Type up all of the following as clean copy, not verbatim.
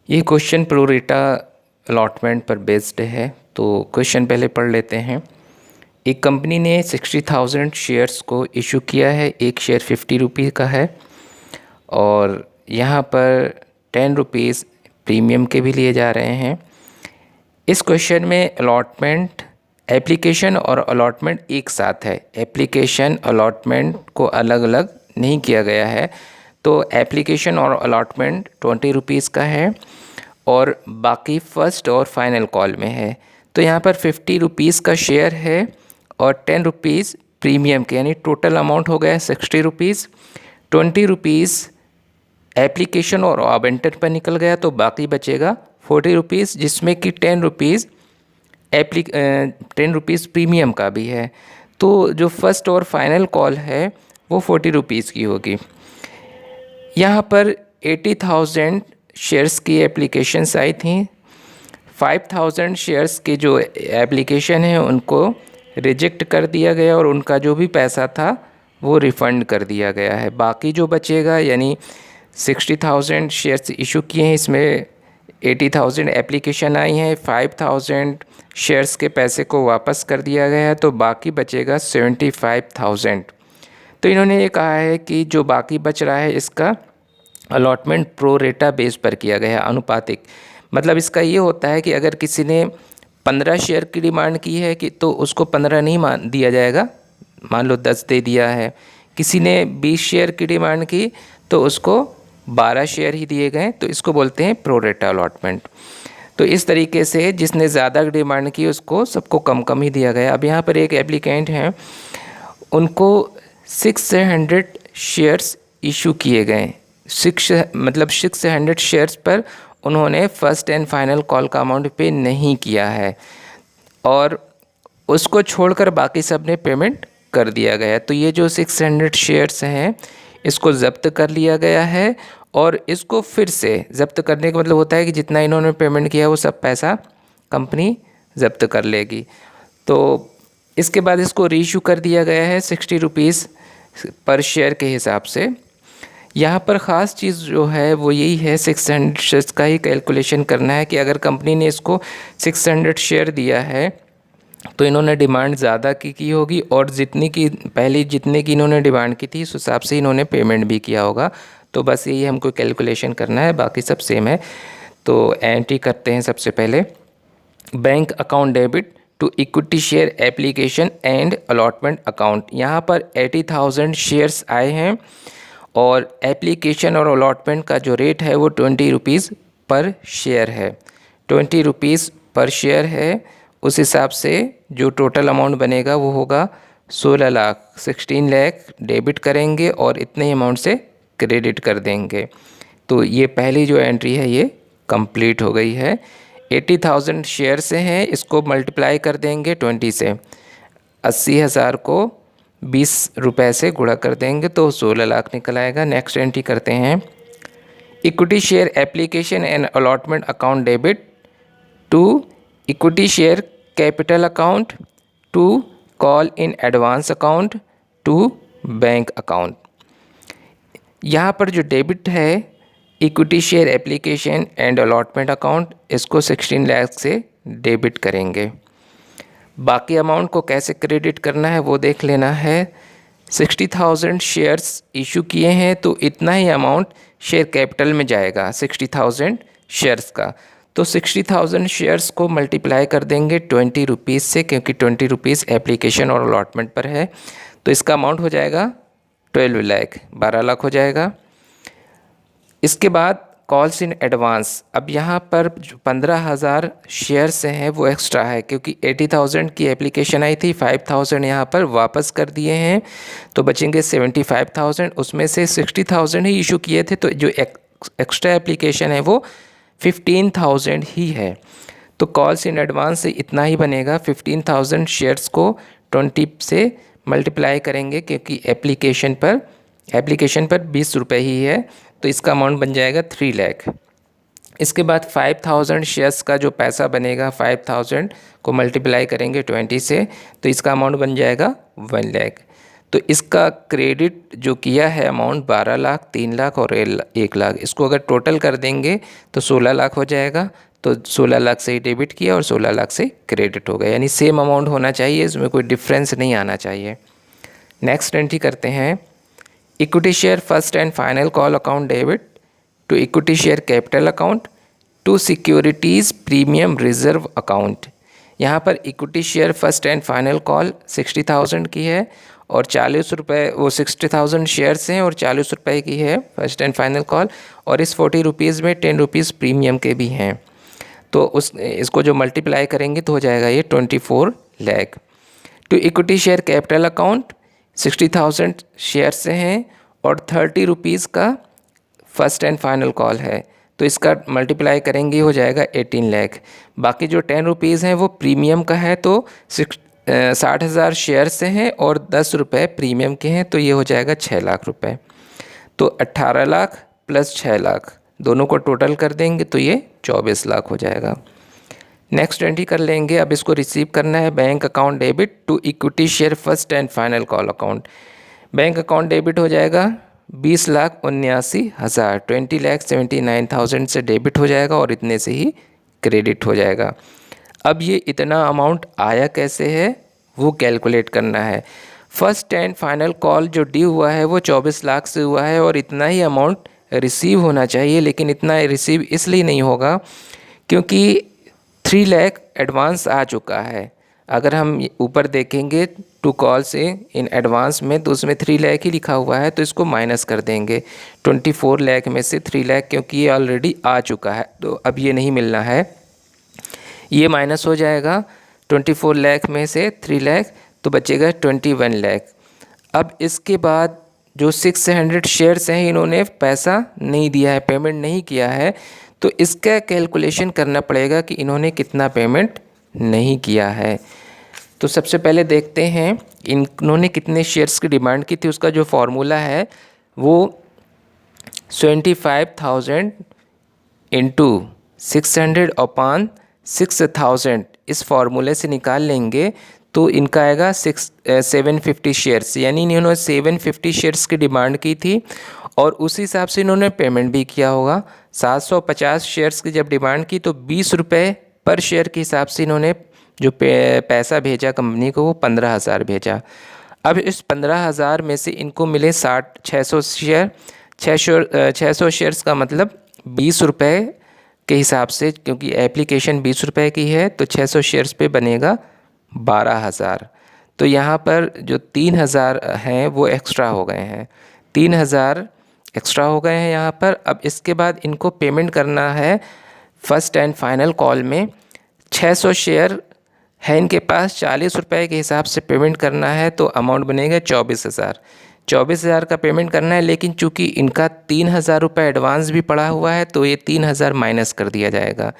ये question pro rata allotment पर based है। तो क्वेश्चन पहले पढ़ लेते हैं। एक कंपनी ने 60,000 शेयर्स को इशू किया है। एक शेयर 50 रुपये का है और यहाँ पर 10 रुपीज़ प्रीमियम के भी लिए जा रहे हैं। इस क्वेश्चन में अलॉटमेंट, एप्लीकेशन और अलॉटमेंट एक साथ है। एप्लीकेशन अलॉटमेंट को अलग अलग नहीं किया गया है। तो एप्लीकेशन और अलॉटमेंट 20 रुपीज़ का है और बाकी फ़र्स्ट और फाइनल कॉल में है। तो यहाँ पर 50 रुपीज़ का शेयर है और 10 रुपीज़ प्रीमियम के, यानी टोटल अमाउंट हो गया 60 रुपीज़। 20 रुपीज़ एप्लीकेशन और अवेंटर पर निकल गया तो बाकी बचेगा 40 रुपीज़, जिसमें कि 10 रुपीज़ प्रीमियम का भी है। तो जो फर्स्ट और फाइनल कॉल है वो 40 रुपीज़ की होगी। यहाँ पर 80,000 शेयर्स की एप्लीकेशंस आई थी। 5,000 शेयर्स के जो एप्लीकेशन है उनको रिजेक्ट कर दिया गया और उनका जो भी पैसा था वो रिफ़ंड कर दिया गया है। बाकी जो बचेगा, यानी 60,000 शेयर्स इशू किए हैं, इसमें 80,000 एप्लीकेशन आई हैं, 5,000 शेयर्स के पैसे को वापस कर दिया गया है, तो बाकी बचेगा 75,000। तो इन्होंने ये कहा है कि जो बाकी बच रहा है इसका अलॉटमेंट प्रो रेटा बेस पर किया गया है, आनुपातिक। मतलब इसका ये होता है कि अगर किसी ने 15 शेयर की डिमांड की है कि तो उसको 15 नहीं मान दिया जाएगा, मान लो 10 दे दिया है। किसी ने 20 शेयर की डिमांड की तो उसको 12 शेयर ही दिए गए, तो इसको बोलते हैं प्रो रेटा अलॉटमेंट। तो इस तरीके से जिसने ज़्यादा डिमांड की उसको सबको कम कम ही दिया गया। अब यहाँ पर एक एप्लीकेंट हैं, उनको 600 शेयर्स इशू किए गए। 600 शेयर्स पर उन्होंने फर्स्ट एंड फाइनल कॉल का अमाउंट पे नहीं किया है और उसको छोड़कर बाकी सब ने पेमेंट कर दिया गया। तो ये जो 600 शेयर्स हैं इसको ज़ब्त कर लिया गया है और इसको फिर से ज़ब्त करने का मतलब होता है कि जितना इन्होंने पेमेंट किया वो सब पैसा कंपनी ज़ब्त कर लेगी। तो इसके बाद इसको रीइशू कर दिया गया है 60 रुपीज़ पर शेयर के हिसाब से। यहाँ पर ख़ास चीज़ जो है वो यही है, 600 शेयर्स का ही कैलकुलेशन करना है कि अगर कंपनी ने इसको 600 शेयर दिया है तो इन्होंने डिमांड ज़्यादा की होगी और जितने की इन्होंने डिमांड की थी उस हिसाब से इन्होंने पेमेंट भी किया होगा। तो बस यही हमको कैलकुलेशन करना है, बाकी सब सेम है। तो एंट्री करते हैं सबसे पहले। Bank account debit to equity share application and allotment account. यहाँ पर 80,000 शेयर्स आए हैं और एप्लीकेशन और अलॉटमेंट का जो रेट है वो 20 रुपीज़ पर शेयर है। 20 रुपीज़ पर शेयर है, उस हिसाब से जो टोटल अमाउंट बनेगा वो होगा 16 लाख। 16 लाख डेबिट करेंगे और इतने अमाउंट से क्रेडिट कर देंगे। तो ये पहली जो एंट्री है ये कंप्लीट हो गई है। 80,000 शेयर से हैं, इसको मल्टीप्लाई कर देंगे 20 से। 80,000 को 20 रुपये से गुणा कर देंगे तो 16 लाख निकल आएगा। नेक्स्ट एंट्री करते हैं। Equity share application and allotment account debit to equity share capital account to call in advance account to bank account. यहाँ पर जो डेबिट है equity share application and allotment account, इसको 16 लाख से डेबिट करेंगे। बाकी अमाउंट को कैसे क्रेडिट करना है वो देख लेना है। 60,000 शेयर्स इशू किए हैं तो इतना ही अमाउंट शेयर कैपिटल में जाएगा 60,000 शेयर्स का। तो 60,000 शेयर्स को मल्टीप्लाई कर देंगे 20 रुपीज़ से, क्योंकि 20 रुपीज़ एप्लीकेशन और अलॉटमेंट पर है। तो इसका अमाउंट हो जाएगा 12 लाख, 12 लाख हो जाएगा। इसके बाद कॉल्स इन एडवांस। अब यहाँ पर जो 15,000 शेयर्स हैं वो एक्स्ट्रा है, क्योंकि 80,000 की एप्लीकेशन आई थी, 5,000 यहाँ पर वापस कर दिए हैं तो बचेंगे 75,000। उसमें से 60,000 ही इशू किए थे, तो जो एक्स्ट्रा एप्लीकेशन है वो 15,000 ही है। तो कॉल्स इन एडवांस से इतना ही बनेगा। 15,000 शेयर्स को 20 से मल्टीप्लाई करेंगे, क्योंकि एप्लीकेशन पर 20 रुपये ही है, तो इसका अमाउंट बन जाएगा 3 लाख। इसके बाद 5,000 शेयर्स का जो पैसा बनेगा, 5,000 को मल्टीप्लाई करेंगे 20 से, तो इसका अमाउंट बन जाएगा 1 लाख। तो इसका क्रेडिट जो किया है अमाउंट 12 लाख, 3 लाख और 1 लाख, इसको अगर टोटल कर देंगे तो 16 लाख हो जाएगा। तो 16 लाख से ही डेबिट किया और 16 लाख से क्रेडिट हो गया, यानी सेम अमाउंट होना चाहिए, इसमें कोई डिफरेंस नहीं आना चाहिए। नेक्स्ट एंट्री करते हैं, equity share first and final call account debit to equity share capital account to securities premium reserve account. यहाँ पर equity share first and final call 60,000 की है और 40 रुपये, वो 60,000 शेयर्स हैं और 40 रुपये की है फर्स्ट एंड फाइनल कॉल, और इस 40 रुपीज़ में 10 रुपीज़ प्रीमियम के भी हैं। तो इसको जो मल्टीप्लाई करेंगे तो हो जाएगा ये 24 lakh. To equity share capital account 60,000 shares से हैं और 30 रुपीज़ का फर्स्ट एंड फाइनल कॉल है, तो इसका मल्टीप्लाई करेंगे हो जाएगा 18 लाख। बाकी जो 10 रुपीज़ हैं वो प्रीमियम का है, तो 60,000 शेयर से हैं और 10 रुपये प्रीमियम के हैं, तो ये हो जाएगा 6 लाख रुपए। तो 18 लाख प्लस 6 लाख दोनों को टोटल कर देंगे तो ये 24 लाख हो जाएगा। नेक्स्ट एंट्री कर लेंगे, अब इसको रिसीव करना है bank account debit to equity share first and final call account. Bank account debit हो जाएगा 20,79,000, 20,79,000 से डेबिट हो जाएगा और इतने से ही क्रेडिट हो जाएगा। अब ये इतना अमाउंट आया कैसे है वो कैलकुलेट करना है। फर्स्ट एंड फाइनल कॉल जो ड्यू हुआ है वो 24 लाख से हुआ है और इतना ही अमाउंट रिसीव होना चाहिए, लेकिन इतना रिसीव इसलिए नहीं होगा क्योंकि 3 लाख एडवांस आ चुका है। अगर हम ऊपर देखेंगे टू कॉल से इन एडवांस में तो उसमें 3 लाख ही लिखा हुआ है, तो इसको माइनस कर देंगे 24 लाख में से 3 लाख, क्योंकि ये ऑलरेडी आ चुका है तो अब ये नहीं मिलना है, ये माइनस हो जाएगा 24 लाख में से 3 लाख, तो बचेगा 21 लाख। अब इसके बाद जो 600 शेयर्स हैं इन्होंने पैसा नहीं दिया है, पेमेंट नहीं किया है, तो इसका कैलकुलेशन करना पड़ेगा कि इन्होंने कितना पेमेंट नहीं किया है। तो सबसे पहले देखते हैं इन्होंने कितने शेयर्स की डिमांड की थी। उसका जो फार्मूला है वो 25,000 इंटू 600 अपॉन 6,000 इस फार्मूले से निकाल लेंगे तो इनका आएगा 750 शेयर्स, यानी इन्होंने 750 शेयर्स की डिमांड की थी और उसी हिसाब से इन्होंने पेमेंट भी किया होगा। 750 शेयर्स की जब डिमांड की तो 20 रुपये पर शेयर के हिसाब से इन्होंने जो पैसा भेजा कंपनी को वो 15,000 भेजा। अब इस 15,000 में से इनको मिले 600 शेयर, 600 शेयर्स का मतलब 20 रुपये के हिसाब से, क्योंकि एप्लीकेशन 20 रुपये की है तो 600 शेयर्स पे बनेगा 12,000। तो यहाँ पर जो 3,000 हैं वो एक्स्ट्रा हो गए हैं, 3,000 एक्स्ट्रा हो गए हैं यहाँ पर। अब इसके बाद इनको पेमेंट करना है फर्स्ट एंड फाइनल कॉल में। 600 शेयर है इनके पास, 40 रुपये के हिसाब से पेमेंट करना है तो अमाउंट बनेगा 24,000। 24,000 का पेमेंट करना है, लेकिन चूंकि इनका 3,000 रुपये एडवांस भी पड़ा हुआ है तो ये 3,000 माइनस कर दिया जाएगा।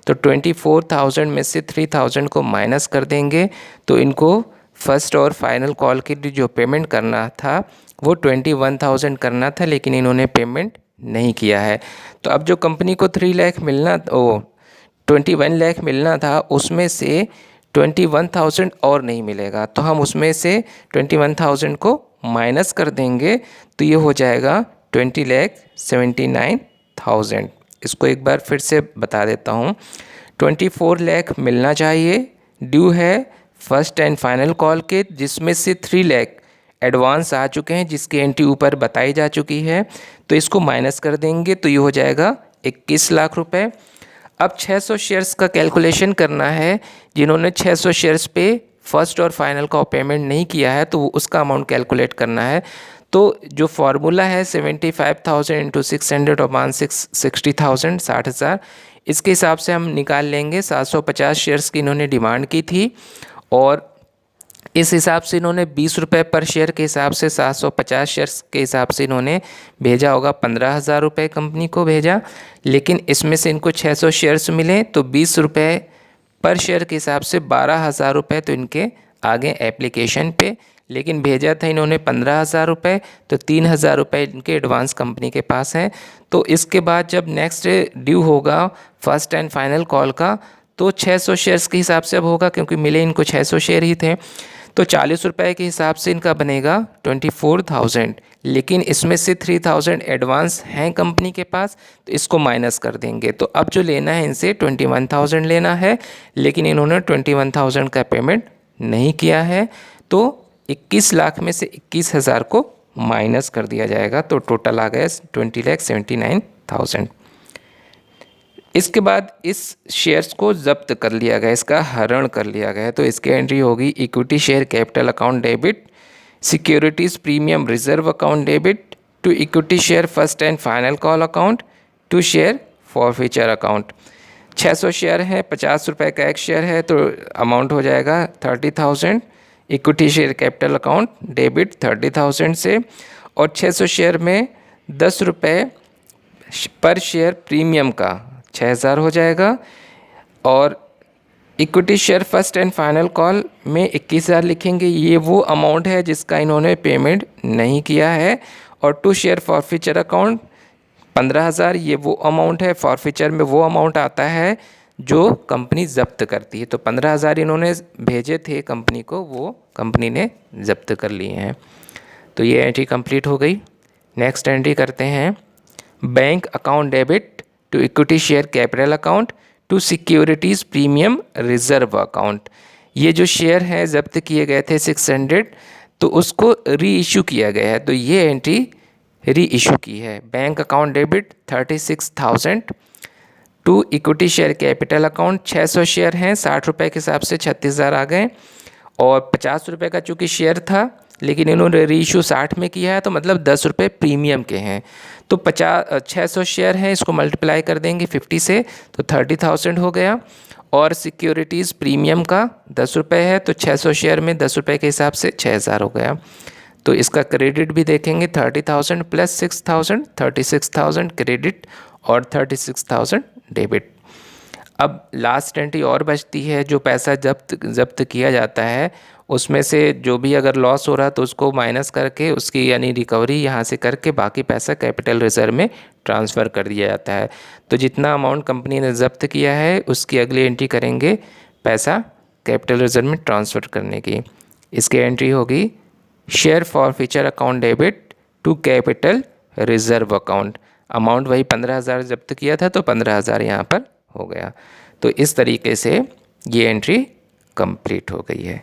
तो 24,000 में से 3,000 को माइनस कर देंगे तो इनको फर्स्ट और फाइनल कॉल के लिए जो पेमेंट करना था वो 21,000 करना था, लेकिन इन्होंने पेमेंट नहीं किया है। तो अब जो कंपनी को 3 लाख मिलना, 21 लाख मिलना था, उसमें से 21,000 और नहीं मिलेगा, तो हम उसमें से 21,000 को माइनस कर देंगे तो ये हो जाएगा 20,79,000। इसको एक बार फिर से बता देता हूँ, 24 लाख मिलना चाहिए, ड्यू है फर्स्ट एंड फाइनल कॉल के, जिसमें से 3 लाख एडवांस आ चुके हैं जिसकी एंट्री ऊपर बताई जा चुकी है, तो इसको माइनस कर देंगे तो ये हो जाएगा 21 लाख रुपए। अब 600 शेयर्स का कैलकुलेशन करना है, जिन्होंने 600 शेयर्स पे फर्स्ट और फाइनल का पेमेंट नहीं किया है तो उसका अमाउंट कैलकुलेट करना है। तो जो फार्मूला है 75,000 इंटू 600 अपॉन 60,000, 60,000, इसके हिसाब से हम निकाल लेंगे। 750 शेयर्स की इन्होंने डिमांड की थी और इस हिसाब से इन्होंने 20 रुपये पर शेयर के हिसाब से 750 शेयर्स के हिसाब से इन्होंने भेजा होगा 15,000 रुपये कंपनी को भेजा, लेकिन इसमें से इनको 600 शेयर्स मिले तो 20 रुपये पर शेयर के हिसाब से 12,000 रुपये तो इनके आगे एप्लीकेशन पे, लेकिन भेजा था इन्होंने 15,000 रुपये, तो 3,000 रुपये इनके एडवांस कंपनी के पास हैं। तो इसके बाद जब नेक्स्ट ड्यू होगा फर्स्ट एंड फाइनल कॉल का तो 600 शेयर्स के हिसाब से अब होगा, क्योंकि मिले इनको 600 शेयर ही थे, तो 40 रुपये के हिसाब से इनका बनेगा 24,000, लेकिन इसमें से 3,000 एडवांस हैं कंपनी के पास, तो इसको माइनस कर देंगे। तो अब जो लेना है इनसे 21,000 लेना है, लेकिन इन्होंने 21,000 का पेमेंट नहीं किया है, तो 21 लाख में से 21,000 को माइनस कर दिया जाएगा, तो टोटल आ गया 20,79,000। इसके बाद इस शेयर्स को जब्त कर लिया गया, इसका हरण कर लिया गया, तो इसकी एंट्री होगी equity share capital account debit, securities premium reserve account debit, to equity share first and final call account, to share forfeiture account. 600 share है, 50 रुपये का एक शेयर है, तो अमाउंट हो जाएगा 30,000। Equity share capital account debit 30,000 से, और 600 शेयर में 10 रुपये पर शेयर प्रीमियम का 6,000 हो जाएगा। और equity share first and final call में 21,000 लिखेंगे, ये वो अमाउंट है जिसका इन्होंने पेमेंट नहीं किया है। और टू शेयर फॉरफीचर अकाउंट 15,000, ये वो अमाउंट है, फॉरफीचर में वो अमाउंट आता है जो कंपनी जब्त करती है। तो 15,000 इन्होंने भेजे थे कंपनी को, वो कंपनी ने जब्त कर लिए हैं। तो ये एंट्री कंप्लीट हो गई। नेक्स्ट एंट्री करते हैं, bank account debit to equity share capital account to securities premium reserve account. ये जो शेयर हैं जब्त किए गए थे 600, तो उसको री इशू किया गया है, तो ये एंट्री री इशू की है। Bank account debit 36,000 to equity share capital account, 600 share हैं, 60 रुपये के हिसाब से 36,000 आ गए। और 50 रुपये का चूँकि शेयर था, लेकिन इन्होंने री इशू 60 में किया है, तो मतलब 10 रुपये प्रीमियम के हैं। तो 600 शेयर हैं, इसको मल्टीप्लाई कर देंगे 50 से, तो 30,000 हो गया। और सिक्योरिटीज़ प्रीमियम का 10 रुपये है, तो 600 शेयर में 10 रुपये के हिसाब से 6,000 हो गया। तो इसका क्रेडिट भी देखेंगे 30,000 प्लस 6,000, 36,000 क्रेडिट और 36,000 डेबिट। अब लास्ट एंट्री और बचती है, जो पैसा जब्त किया जाता है उसमें से जो भी अगर लॉस हो रहा है तो उसको माइनस करके उसकी यानी रिकवरी यहाँ से करके बाकी पैसा कैपिटल रिजर्व में ट्रांसफ़र कर दिया जाता है। तो जितना अमाउंट कंपनी ने जब्त किया है उसकी अगली एंट्री करेंगे पैसा कैपिटल रिजर्व में ट्रांसफ़र करने की। इसकी एंट्री होगी share forfeiture account debit to capital reserve account. Amount वही 15,000 जब्त किया था, तो 15,000 यहाँ पर हो गया। तो इस तरीके से ये एंट्री कंप्लीट हो गई है।